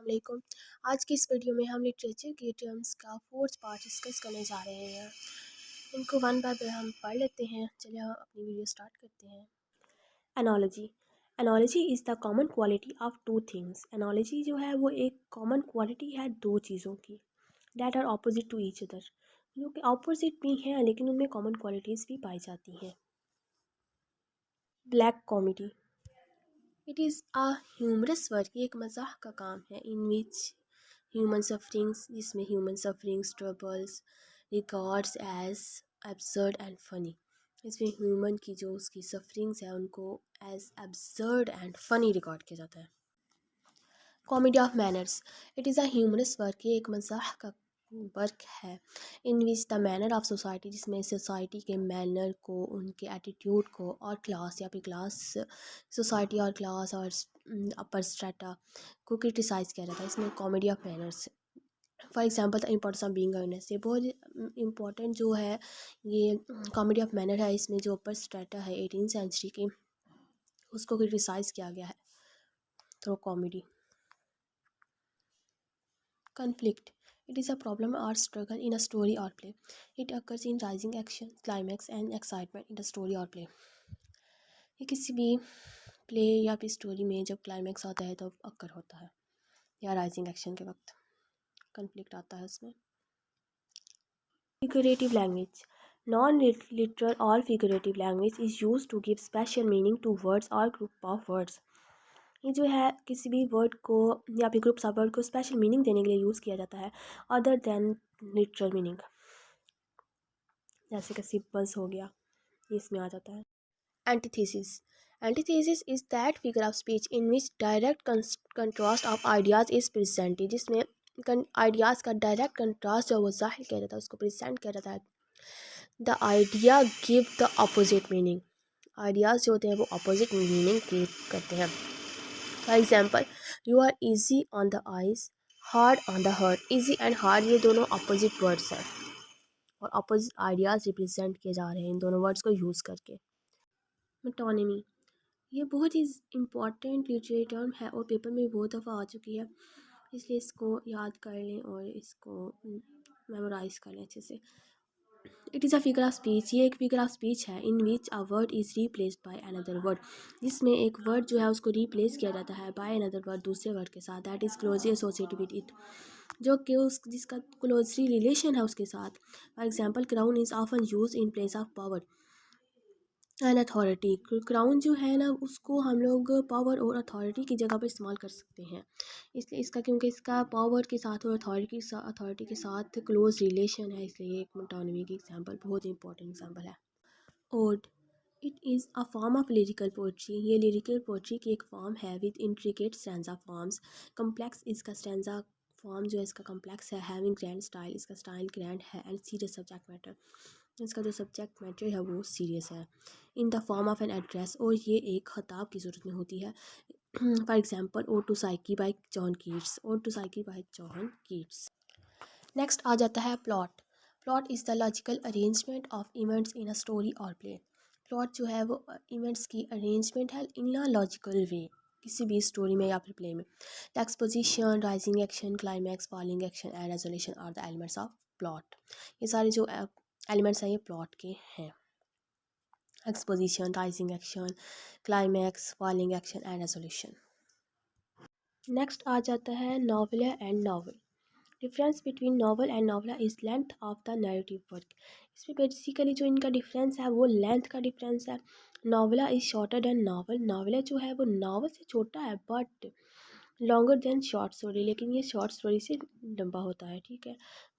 वालेकुम। आज की इस वीडियो में हम लिटरेचर के टर्म्स का फोर्थ पार्ट डिस्कस करने जा रहे हैं। इनको वन बाय वन हम पढ़ लेते हैं। चलिए हम अपनी वीडियो स्टार्ट करते हैं। Analogy analogy is the common quality of two things. Analogy जो है वो एक कॉमन क्वालिटी है दो चीज़ों की, that are opposite to each other, जो कि ऑपोजिट भी हैं लेकिन उनमें कॉमन क्वालिटीज़ भी पाई जाती हैं। Black comedy it is a humorous work, ये एक मजाक का काम है। इन विच ह्यूमन सफरिंग्स, जिसमें human sufferings troubles records as absurd and funny, इसमें ह्यूमन की जो उसकी सफरिंग्स है उनको as absurd and funny record किया जाता है। Comedy of manners it is a humorous work, ये एक मजाक का वर्क है। In which the manner of society, जिसमें सोसाइटी के मैनर को, उनके एटीट्यूड को और क्लास या फिर क्लास, सोसाइटी और क्लास और अपर स्ट्रेटा को क्रिटिसाइज़ किया जाता है। इसमें comedy of manners, for example the importance of being honest, ये बहुत इम्पोर्टेंट जो है ये कॉमेडी ऑफ मैनर है। इसमें जो अपर स्ट्रेटा है 18th सेंचुरी की, उसको क्रिटिसाइज़ किया गया है through comedy. Conflict. It is a problem or struggle in a story or play. It occurs in rising action, climax and excitement in the story or play. ये किसी भी play या फिर स्टोरी में जब क्लाइमैक्स आता है तब अक्कर होता है, या राइजिंग एक्शन के वक्त कन्फ्लिक्ट आता है उसमें। Figurative language non-literal or figurative language is used to give special meaning to words or group of words. ये जो है किसी भी वर्ड को या फिर ग्रुप्स ऑफ वर्ड को स्पेशल मीनिंग देने के लिए यूज़ किया जाता है अदर देन लिटरल मीनिंग, जैसे कि सिंपल्स हो गया, इसमें आ जाता है। Antithesis antithesis is that figure of speech in which direct contrast of ideas is presented, जिसमें आइडियाज़ का डायरेक्ट कंट्रास्ट जो वो जाहिर किया जाता है उसको प्रेजेंट किया जाता है। The idea give the opposite meaning, ideas जो होते हैं वो अपोजिट मीनिंग गिव करते हैं। For example you are easy on the eyes, hard on the heart. Easy and hard ये दोनों अपोजिट वर्ड्स हैं और अपोजिट आइडियाज़ रिप्रेजेंट किए जा रहे हैं इन दोनों वर्ड्स को यूज़ करके। मेटोनिमी ये बहुत ही इम्पॉर्टेंट लिटरेरी टर्म है और पेपर में बहुत दफ़ा आ चुकी है, इसलिए इसको याद कर लें और इसको मेमोराइज़ कर लें अच्छे से। It is a figure of speech, ये एक फिगर ऑफ स्पीच है in which a word is replaced by another word, जिसमें एक वर्ड जो है उसको रिप्लेस किया जाता है बाय अनदर वर्ड, दूसरे वर्ड के साथ, that is closely associated with it, जो कि उस जिसका क्लोजली रिलेशन है उसके साथ। For example crown is often use in place of power and authority. Crown जो है ना उसको हम लोग पावर और अथॉरिटी की जगह पर इस्तेमाल कर सकते हैं, इसलिए इसका क्योंकि इसका पावर के साथ और अथॉरिटी के साथ क्लोज रिलेशन है, इसलिए एक मेटोनिमी की एग्जांपल बहुत इंपॉर्टेंट एग्जांपल है। Ode it is a form of lyrical poetry, ये लिरिकल पोइट्री की एक फॉर्म है with intricate stanza forms. Complex इसका स्टैंजा फॉर्म जो है इसका कम्प्लेक्स है, हैविंग ग्रैंड स्टाइल, इसका स्टाइल ग्रैंड है, एंड सीरियस सब्जेक्ट मैटर, इसका जो सब्जेक्ट मैटर है वो सीरियस है। In the form of an address, और ये एक खताब की सूरत में होती है। For example ode to Psyche by John Keats, ode to Psyche by John Keats. Next आ जाता है plot. Plot is the logical arrangement of events in a story or play. Plot जो है वो इवेंट्स की अरेंजमेंट है इन a logical वे, किसी भी स्टोरी में या फिर प्ले में। The exposition, rising action, climax, falling action and resolution are the elements of plot. ये सारे जो एलिमेंट्स हैं ये प्लॉट के हैं। Exposition, rising action, climax, falling action and resolution. Next आ जाता है novella and novel. Difference between novel and novella is length of the narrative work. इसमें बेसिकली जो इनका डिफरेंस है वो लेंथ का डिफरेंस है। Novella is shorter than novel, नॉवला जो है वो नॉवल से छोटा है but longer than short story, लेकिन ये शॉर्ट स्टोरी से लंबा होता है, ठीक है।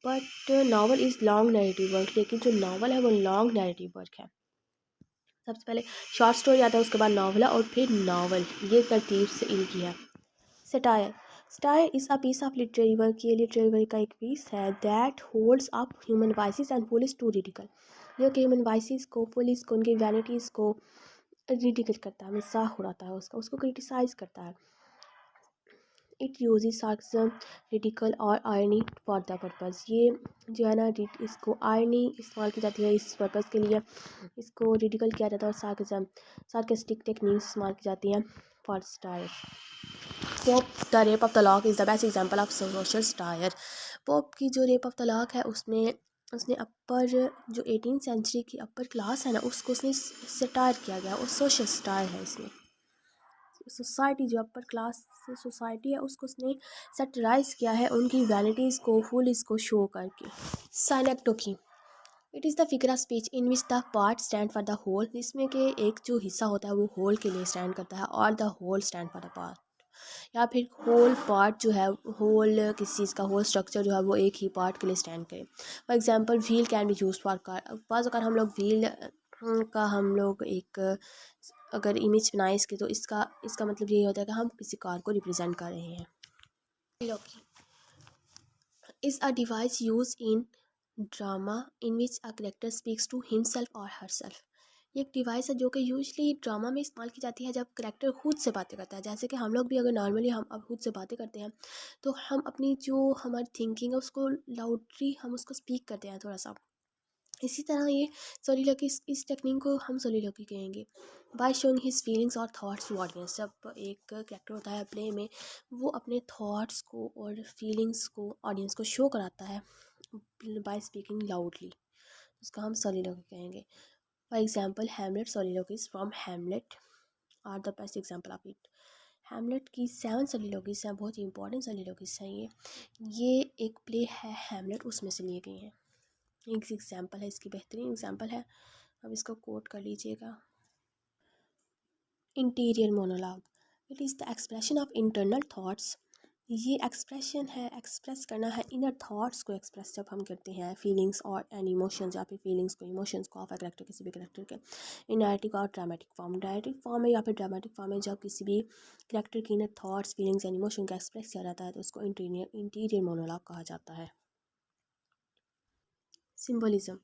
But novel is long narrative work, लेकिन जो नॉवल है वो लॉन्ग नैरेटिव वर्क है। सबसे पहले शॉर्ट स्टोरी आता है, उसके बाद नॉवला और फिर नॉवल, ये तरतीब से इनकी है। Satire satire is a piece of literary work, ये लिटरेरी वर्क का एक पीस है that holds up human vices and follies to ridicule, जो कि ह्यूमन वाइसेस को, पुलिस को, उनकी वैनिटीज़ को रिडिकल करता है, मजाक उड़ाता है उसका, उसको क्रिटिसाइज़ करता है। इट यूजेस सार्कज़म, रिडिकल और आयरनी फॉर द पर्पज़, ये जो है ना इसको आयरनी इस्तेमाल की जाती है इस पर्पज़ के लिए, इसको रिडिकल किया जाता है, और सार्कज़म सार्केस्टिक टेक्निक्स इस्तेमाल की जाती हैं for satire. Pope the rape of the Lok is the best example of social stair. Pope की जो रेप ऑफ द लॉक है उसमें उसने अपर जो 18th सेंचुरी की अपर क्लास है ना उसको उसने सटायर किया गया और सोशल स्टायर है इसमें। सोसाइटी जो अपर क्लास सोसाइटी है उसको उसने सटराइज किया है उनकी वैनिटीज़ को फुल इसको शो करके। Synecdoche it is the figure of speech in which the part stand for the whole, जिसमें कि एक जो हिस्सा होता है वो होल के लिए स्टैंड करता है और the whole stand for the part, या फिर होल पार्ट जो है होल किसी चीज़ का होल स्ट्रक्चर जो है वो एक ही पार्ट के लिए स्टैंड करे। For example wheel can be use for car. बाज़ अगर हम लोग व्हील का हम लोग एक अगर इमेज बनाए इसकी तो इसका इसका मतलब ये होता है कि हम किसी कार को रिप्रेजेंट कर रहे हैं। Is a device use in drama in which a character speaks to himself और हरसेल्फ। ये एक डिवाइस है जो कि यूजली ड्रामा में इस्तेमाल की जाती है जब करेक्टर खुद से बातें करता है। जैसे कि हम लोग भी अगर नॉर्मली हम अब खुद से बातें करते हैं तो हम अपनी जो हमारी थिंकिंग है उसको लाउडली हम उसको स्पीक करते हैं थोड़ा सा। इसी तरह ये सोलिलोकी इस टेक्निक को हम सोलिलोकी कहेंगे। बाय शोइंग हिज फीलिंग्स और थॉट्स टू ऑडियंस, जब एक कैरेक्टर होता है प्ले में वो अपने थॉट्स को और फीलिंग्स को ऑडियंस को शो कराता है बाय स्पीकिंग लाउडली, उसका हम सोलिलोकी कहेंगे। For example Hamlet soliloquies from Hamlet are the best example of it. Hamlet की 7 सोलिलोकीज हैं, बहुत ही इंपॉर्टेंट सोलिलोकीज हैं ये एक प्ले है हैमलेट उसमें से लिए गए हैं। एक एग्जाम्पल है इसकी, बेहतरीन एग्जाम्पल है, अब इसको कोट कर लीजिएगा। Interior monologue it is the expression of internal thoughts. ये एक्सप्रेशन है, एक्सप्रेस करना है इनर थाट्स को एक्सप्रेस जब हम करते हैं फीलिंग्स और एंड इमोशंस, या फिर फीलिंग्स को इमोशंस को ऑफ ए करेक्टर किसी भी करेक्टर के इन नारेटिव और ड्रामेटिक फॉर्म। ड्रामेटिक फॉर्म में या फिर ड्रामेटिक फॉर्म में जब किसी भी करेक्टर की inner thoughts feelings and emotion का एक्सप्रेस किया जाता है तो उसको इंटीरियर मोनोलॉग कहा जाता है। Symbolism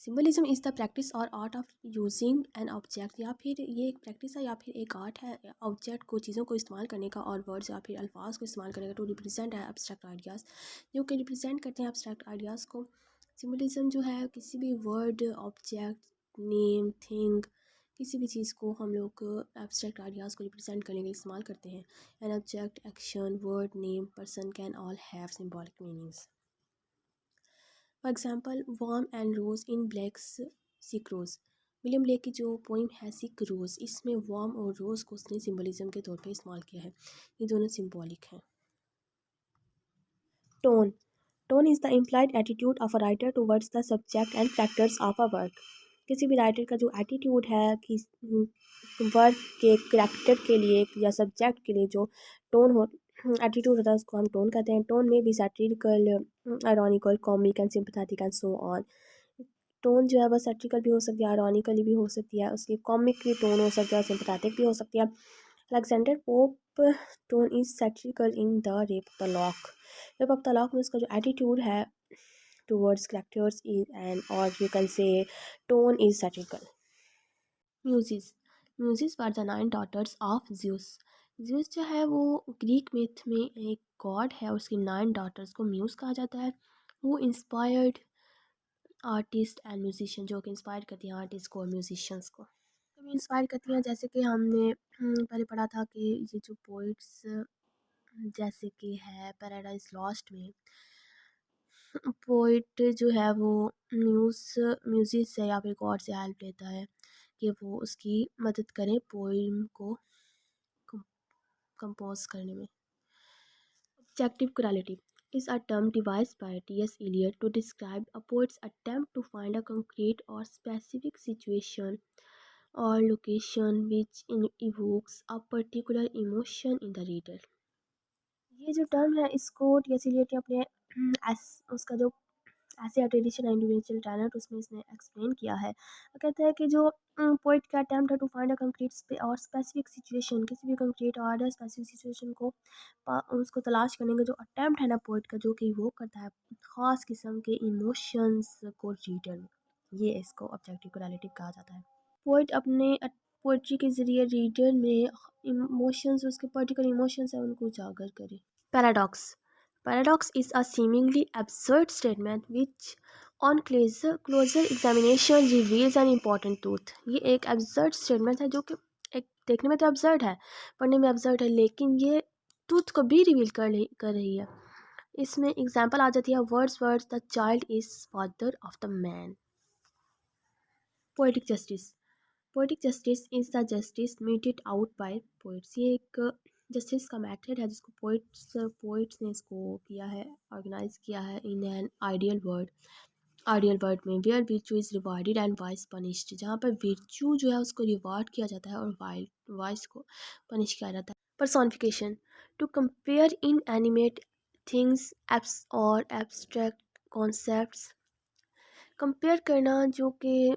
symbolism is the practice और art of using an object, या फिर ये एक प्रैक्टिस है या फिर एक आर्ट है ऑब्जेक्ट को चीज़ों को इस्तेमाल करने का और वर्ड्स या फिर अल्फाज को इस्तेमाल करने का टू रिप्रेजेंट है एब्स्ट्रैक्ट आइडियाज़, जो कि रिप्रेजेंट करते हैं एब्स्ट्रैक्ट आइडियाज़ को। सिम्बलिज्म जो है किसी भी वर्ड ऑब्जेक्ट नेम थिंग किसी भी चीज़ को हम लोग एब्स्ट्रैक्ट आइडियाज़ को रिप्रेजेंट करने के लिए इस्तेमाल करते हैं। An object action word name person can all have symbolic meanings. For example worm and rose in Blake's sick rose. William Blake की जो पोइम है सिक रोज़, इसमें वार्म और रोज़ को उसने सिम्बलिज्म के तौर पे इस्तेमाल किया है। ये दोनों सिम्बॉलिक हैं। Tone tone is the implied attitude of a writer towards the subject and factors of a work. किसी भी राइटर का जो एटीट्यूड है कि वर्क के करैक्टर के लिए या सब्जेक्ट के लिए जो टोन हो एटीट्यूड होता है उसको हम टोन कहते हैं। टोन में भी satirical ironical comic and sympathetic and so on. Tone जो है वह सैटिरिकल भी हो सकती है, आयरॉनिकल भी हो सकती है, उसकी कॉमिक की टोन हो सकती है और सिंपैथेटिक भी हो सकती है। Alexander Pope tone is satirical in the rape of the lock. Rape of the lock में उसका जो एटीट्यूड है टूवर्ड्स कैरेक्टर्स इज एंड और you can say tone is satirical. Muses muses were the 9 daughters of Zeus. Zeus जो है वो Greek myth में एक गॉड है, उसकी 9 डॉटर्स को म्यूज़ कहा जाता है। वो इंस्पायर्ड आर्टिस्ट एंड म्यूजिशियन, जो कि इंस्पायर करती हैं आर्टिस्ट को और म्यूजिशियंस को कभी इंस्पायर करती हैं। जैसे कि हमने पहले पढ़ा था कि ये जो पोइट्स जैसे कि है पैराडाइज लॉस्ट में पोइट जो है वो म्यूजिक से या फिर गॉड से हेल्प लेता है कि वो उसकी मदद करें पोइम को कंपोज करने में। Objective quality is a term devised by T.S. Eliot to describe a poet's attempt to find a concrete or specific situation or location which evokes a particular emotion in the reader. ये जो term है इसको T.S.. Elliott ने अपने उसका जो ऐसे tradition individual talent उसमें इसने एक्सप्लेन किया है। वो कहता है कि जो पोइट का अटैम्प्ट है टू फाइंड अ कंक्रीट और स्पेसिफिक सिचुएशन, किसी भी कंक्रीट और स्पेसिफिक सिचुएशन को उसको तलाश करने का जो अटैम्प्ट है ना पोइट का, जो कि वो करता है ख़ास किस्म के इमोशंस को रीडर में, ये इसको ऑब्जेक्टिव क्वालिटी कहा जाता है। पोइट अपने पोइट्री के ज़रिए रीडर में इमोशंस, उसके पर्टिकुलर इमोशंस है उनको उजागर करे। Paradox Paradox is a seemingly absurd statement which on closer examination reveals an important truth. ये एक absurd statement है जो कि एक देखने में तो absurd है, पढ़ने में absurd है, लेकिन ये ट्रूथ को भी रिवील कर रही है। इसमें एग्जाम्पल आ जाती है words the child is father of the man. Poetic justice. Poetic justice is the justice meted out by poets. ये एक जस्टिस का मेथड है जिसको पोइट्स ने इसको किया है, ऑर्गेनाइज किया है इन एन आइडियल वर्ड में where virtue is rewarded and vice punished, जहाँ पर virtue जो है उसको रिवार्ड किया जाता है और वाइस को पनिश किया जाता है। Personification. To compare inanimate things apes और एब्स्ट्रैक्ट कॉन्सेप्ट्स। कंपेयर करना जो कि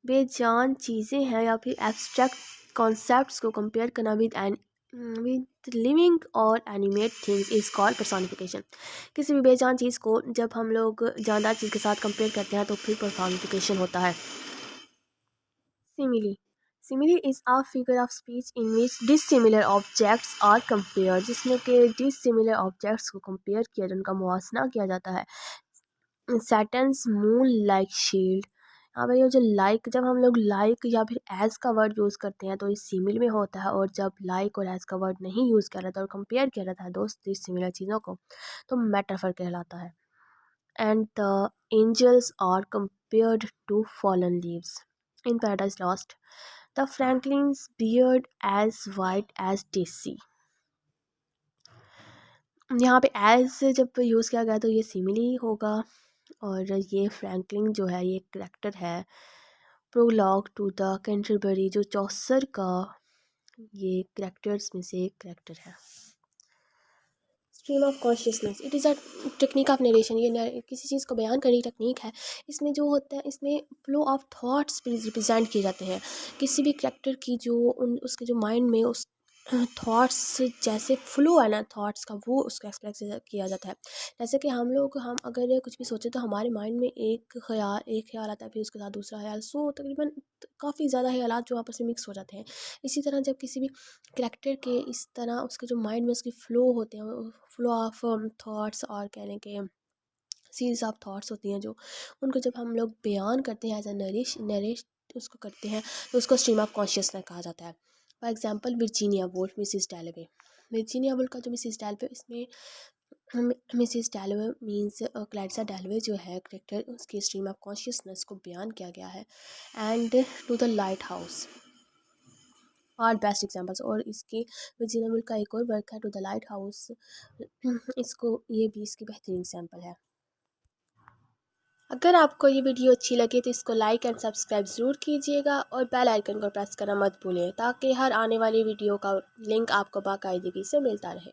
बेजान चीज़ें हैं या फिर एब्स्ट्रैक्ट कॉन्सेप्ट्स को कंपेयर करना विद लिविंग और animate things is called personification. किसी भी बेजान चीज़ को जब हम लोग जानदार चीज़ के साथ कंपेयर करते हैं तो फिर पर्सोनिफिकेशन होता है। Simile. Simile is a figure of speech in which dissimilar objects are compare, जिसमें कि डिसिमिलर ऑब्जेक्ट्स को कंपेयर किया, जिनका मुआवजा किया जाता है। Saturn's moon like shield. यहाँ पर ये जो लाइक, जब हम लोग लाइक या फिर एज का वर्ड यूज़ करते हैं तो ये सिमिल में होता है, और जब लाइक और एज का वर्ड नहीं यूज़ किया जाता और कंपेयर किया जाता है दोस्त सिमिलर चीज़ों को, तो मेटाफर कहलाता है। And the angels are compared to fallen leaves in paradise lost. The Franklin's beard as white as daisy. यहाँ पे एज जब यूज़ किया गया तो ये सिमिली होगा, और ये फ्रैंकलिन जो है ये करेक्टर है। प्रोलॉग टू द कैंटरबरी जो चौसर का ये करेक्टर्स में से एक करेक्टर है। Stream of consciousness. It is a technique of narration. ये किसी चीज़ को बयान करने की टेक्निक है। इसमें जो होता है, इसमें फ्लो ऑफ थॉट्स रिप्रेजेंट किए जाते हैं। किसी भी करेक्टर की जो उसके जो माइंड में उस थॉट्स जैसे फ्लो है ना थॉट्स का, वो उसका एक्सप्रेस किया जाता है। जैसे कि हम अगर कुछ भी सोचें तो हमारे माइंड में एक ख्याल आता है, फिर उसके साथ दूसरा ख्याल, सो तकरीबन काफ़ी ज़्यादा ख्याल जो आपस में मिक्स हो जाते हैं। इसी तरह जब किसी भी करेक्टर के इस तरह उसके जो माइंड में उसकी फ़्लो होते हैं, फ्लो ऑफ थॉट्स और कहने के सीरीज ऑफ थॉट्स होती हैं, जो उनको जब हम लोग बयान करते हैं एज अ नरेश उसको करते हैं, तो उसको स्ट्रीम ऑफ कॉन्शियसनेस कहा जाता है। For example Virginia Woolf, Mrs डैलोवे। Virginia Woolf का जो मिसिस डैलोवे, इसमें मिसिस डैलोवे मीन्स क्लैरिसा डैलोवे जो है करेक्टर, उसकी स्ट्रीम ऑफ कॉन्शियसनेस को बयान किया गया है। And to the lighthouse are best examples. और इसकी वर्जीनिया वुल्फ का एक और वर्क है टू द लाइट हाउस, इसको ये भी इसकी बेहतरीन एग्जाम्पल है। अगर आपको ये वीडियो अच्छी लगे तो इसको लाइक एंड सब्सक्राइब ज़रूर कीजिएगा, और बेल आइकन को प्रेस करना मत भूलें, ताकि हर आने वाली वीडियो का लिंक आपको बाकायदगी से मिलता रहे।